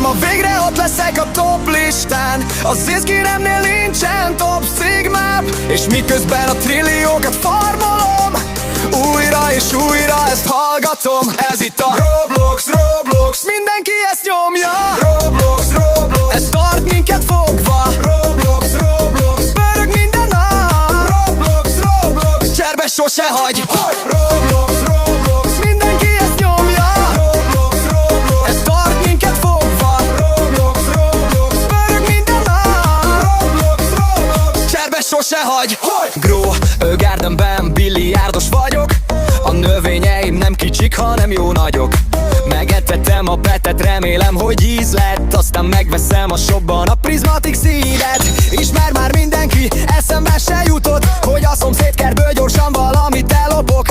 ma végre ott leszek a top listán. Az izgiremnél nincsen top szigmám, és miközben a trilliókat farmolom, újra és újra ezt hallgatom. Ez itt a Roblox, Roblox, mindenki ezt nyomja. Roblox, Roblox, ez tart minket fogva. Roblox, Roblox, pörög minden nap. Roblox, Roblox, cserbe sose hagy. Roblox, Roblox, mindenki ezt nyomja. Roblox, Roblox, ez tart minket fogva. Roblox, Roblox, pörög minden nap. Roblox, Roblox, cserbe sose hagy. Grow, Gardenben billiárdos vagyok. A növényeim nem kicsik, hanem jó nagyok. Megetettem a betet, remélem, hogy íz lett. Aztán megveszem a shopban a prizmatik szídet. Ismer már mindenki, eszembe se jutott, hogy a szomszéd kertből gyorsan valamit ellopok.